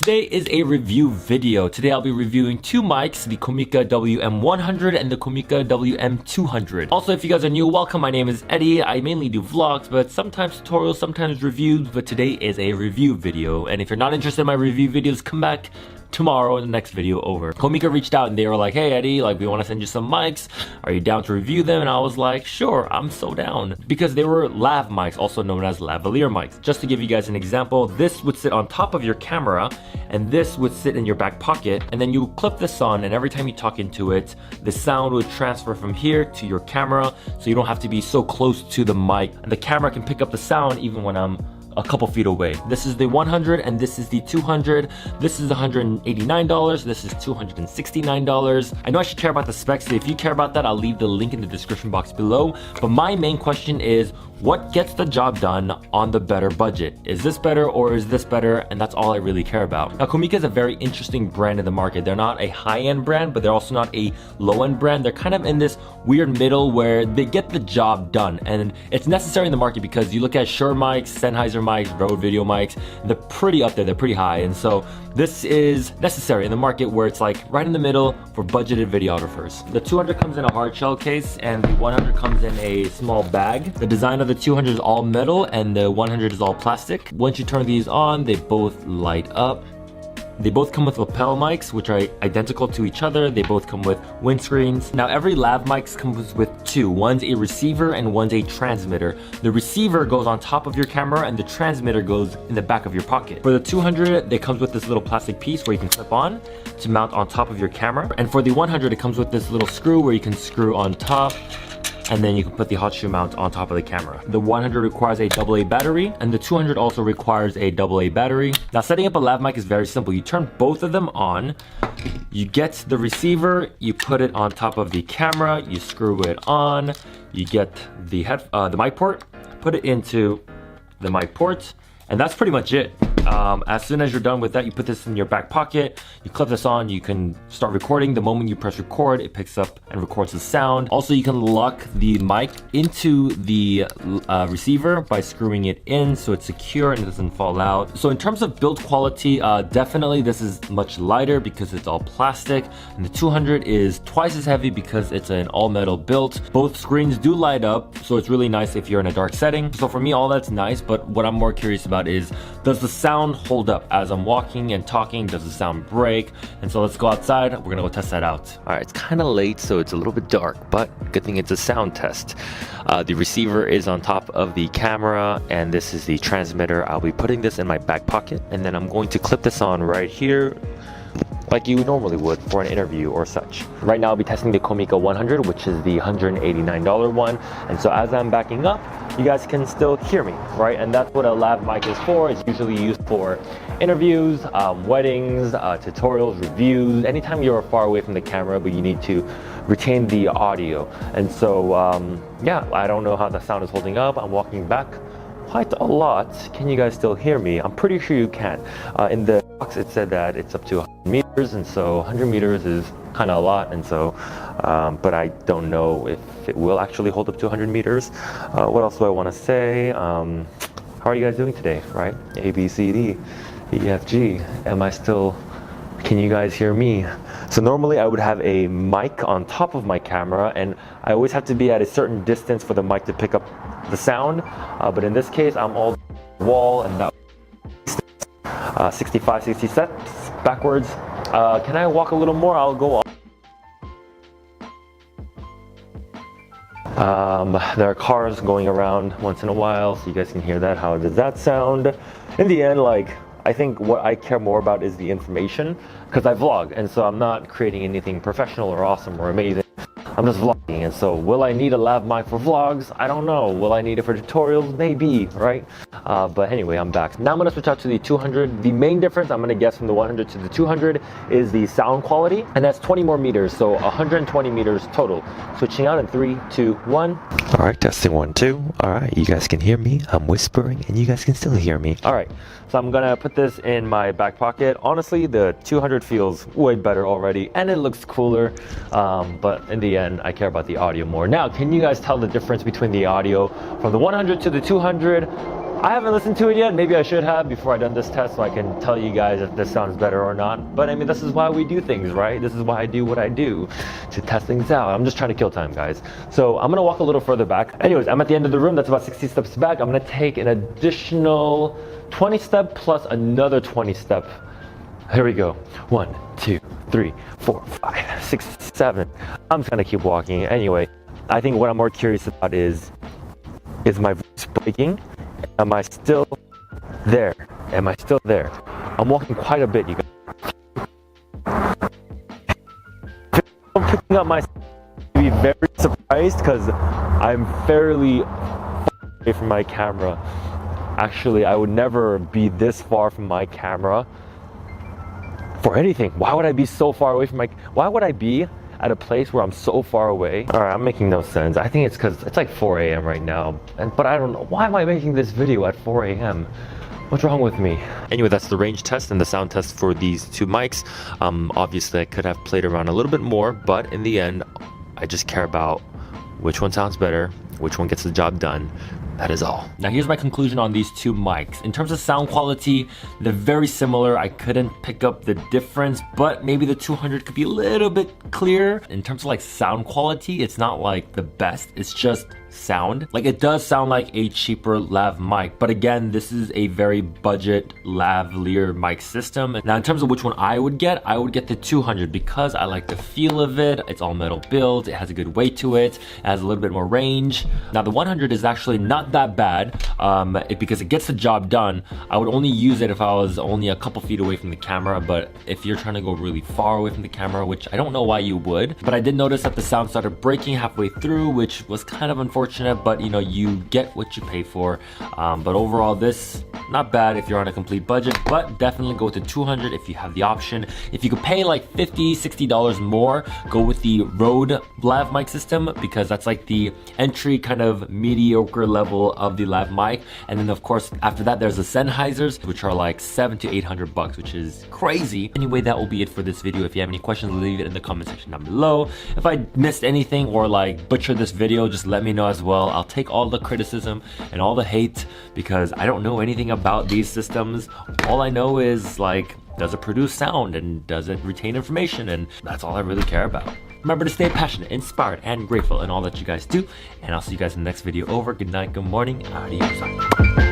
Today is a review video. Today I'll be reviewing two mics, the Comica WM100 and the Comica WM200. Also, if you guys are new, welcome. My name is Eddie. I mainly do vlogs, but sometimes tutorials, sometimes reviews, but today is a review video. And if you're not interested in my review videos, come back tomorrow in the next video over. Comica reached out and they were like, hey Eddie, we want to send you some mics. Are you down to review them? And I was like, sure, I'm so down. Because they were lav mics, also known as lavalier mics. Just to give you guys an example, this would sit on top of your camera and this would sit in your back pocket, and then you clip this on, and every time you talk into it, the sound would transfer from here to your camera, so you don't have to be so close to the mic. And the camera can pick up the sound even when I'm a couple feet away. This is the 100 and this is the 200. This is $189. This is $269. I know I should care about the specs, so if you care about that, I'll leave the link in the description box below. But my main question is, what gets the job done on the better budget? Is this better or is this better? And that's all I really care about. Now, Comica is a very interesting brand in the market. They're not a high-end brand, but they're also not a low-end brand. They're kind of in this weird middle where they get the job done. And it's necessary in the market because you look at Shure mics, Sennheiser mics, Rode video mics, they're pretty up there, they're pretty high. And so this is necessary in the market where it's like right in the middle for budgeted videographers. The 200 comes in a hard shell case and the 100 comes in a small bag. The design of the 200 is all metal and the 100 is all plastic. Once you turn these on, they both light up. They both come with lapel mics, which are identical to each other. They both come with windscreens. Now, every lav mic comes with two. One's a receiver and one's a transmitter. The receiver goes on top of your camera and the transmitter goes in the back of your pocket. For the 200, it comes with this little plastic piece where you can clip on to mount on top of your camera. And for the 100, it comes with this little screw where you can screw on top, and then you can put the hot shoe mount on top of the camera. The 100 requires a AA battery, and the 200 also requires a AA battery. Now, setting up a lav mic is very simple. You turn both of them on, you get the receiver, you put it on top of the camera, you screw it on, you get the mic port, put it into the mic port, and that's pretty much it. As soon as you're done with that, you put this in your back pocket, you clip this on, you can start recording. The moment you press record, it picks up and records the sound. Also, you can lock the mic into the receiver by screwing it in so it's secure and it doesn't fall out. So in terms of build quality, definitely this is much lighter because it's all plastic, and the 200 is twice as heavy because it's an all metal build. Both screens do light up, so it's really nice if you're in a dark setting. So for me, all that's nice, but what I'm more curious about is, does the sound hold up as I'm walking and talking? Does the sound break? And so let's go outside. We're gonna go test that out. All right, it's kind of late, so it's a little bit dark, but good thing it's a sound test. The receiver is on top of the camera, and this is the transmitter. I'll be putting this in my back pocket, and then I'm going to clip this on right here, like you normally would for an interview or such. Right now I'll be testing the Comica 100, which is the $189 one. And so as I'm backing up, you guys can still hear me, right? And that's what a lav mic is for. It's usually used for interviews, weddings, tutorials, reviews, anytime you're far away from the camera, but you need to retain the audio. And so, yeah, I don't know how the sound is holding up. I'm walking back quite a lot. Can you guys still hear me? I'm pretty sure you can. In the box it said that it's up to 100 meters, and so 100 meters is kind of a lot, and so but I don't know if it will actually hold up to 100 meters. What else do I want to say? How are you guys doing today, right? A, B, C, D, E, F, G. Can you guys hear me? So normally I would have a mic on top of my camera, and I always have to be at a certain distance for the mic to pick up the sound, but in this case I'm all wall, and that 65, 60 steps backwards. Can I walk a little more? I'll go on. There are cars going around once in a while, so you guys can hear that. How does that sound? In the end, I think what I care more about is the information, because I vlog, and so I'm not creating anything professional or awesome or amazing. I'm just vlogging, and so will I need a lav mic for vlogs? I don't know. Will I need it for tutorials? Maybe, right? But anyway, I'm back. Now I'm gonna switch out to the 200. The main difference, I'm gonna guess, from the 100 to the 200 is the sound quality, and that's 20 more meters, so 120 meters total. Switching out in 3, 2, 1. All right, testing 1, 2. All right, you guys can hear me. I'm whispering, and you guys can still hear me. All right, so I'm gonna put this in my back pocket. Honestly, the 200 feels way better already, and it looks cooler, but in the end, I care about the audio more. Now, can you guys tell the difference between the audio from the 100 to the 200? I haven't listened to it yet. Maybe I should have before I done this test so I can tell you guys if this sounds better or not. But I mean, this is why we do things, right? This is why I do what I do, to test things out. I'm just trying to kill time, guys. So I'm gonna walk a little further back. Anyways, I'm at the end of the room. That's about 60 steps back. I'm gonna take an additional 20 step plus another 20 step. Here we go. 1, 2, 3, 4, 5, 6, 7. I'm just gonna keep walking. Anyway, I think what I'm more curious about is my voice breaking? Am I still there? Am I still there? I'm walking quite a bit, you guys. I'm picking up myself to be very surprised because I'm fairly far away from my camera. Actually, I would never be this far from my camera for anything. Why would I be so far away from why would I be at a place where I'm so far away? All right, I'm making no sense. I think it's because it's like 4 a.m. right now. But I don't know. Why am I making this video at 4 a.m.? What's wrong with me? Anyway, that's the range test and the sound test for these two mics. Obviously, I could have played around a little bit more, but in the end, I just care about which one sounds better, which one gets the job done. That is all. Now here's my conclusion on these two mics. In terms of sound quality, they're very similar. I couldn't pick up the difference, but maybe the 200 could be a little bit clearer. In terms of like sound quality, it's not like the best. It's just sound. Like it does sound like a cheaper lav mic, but again, this is a very budget lavalier mic system. Now in terms of which one I would get the 200 because I like the feel of it. It's all metal build. It has a good weight to it. It has a little bit more range. Now the 100 is actually not that bad because it gets the job done. I would only use it if I was only a couple feet away from the camera, but if you're trying to go really far away from the camera, which I don't know why you would, but I did notice that the sound started breaking halfway through, which was kind of unfortunate, but you know, you get what you pay for. But overall, this not bad if you're on a complete budget, but definitely go with the 200 if you have the option. If you could pay like $50-$60 more, go with the Rode lav mic system because that's like the entry kind of mediocre level of the lav mic. And then of course after that there's the Sennheisers, which are like $700 to $800, which is crazy. Anyway, that will be it for this video. If you have any questions, leave it in the comment section down below. If I missed anything or like butchered this video, just let me know as well. I'll take all the criticism and all the hate because I don't know anything about these systems. All I know is like, does it produce sound and does it retain information? And that's all I really care about. Remember to stay passionate, inspired, and grateful in all that you guys do. And I'll see you guys in the next video. Over. Good night, good morning, adios.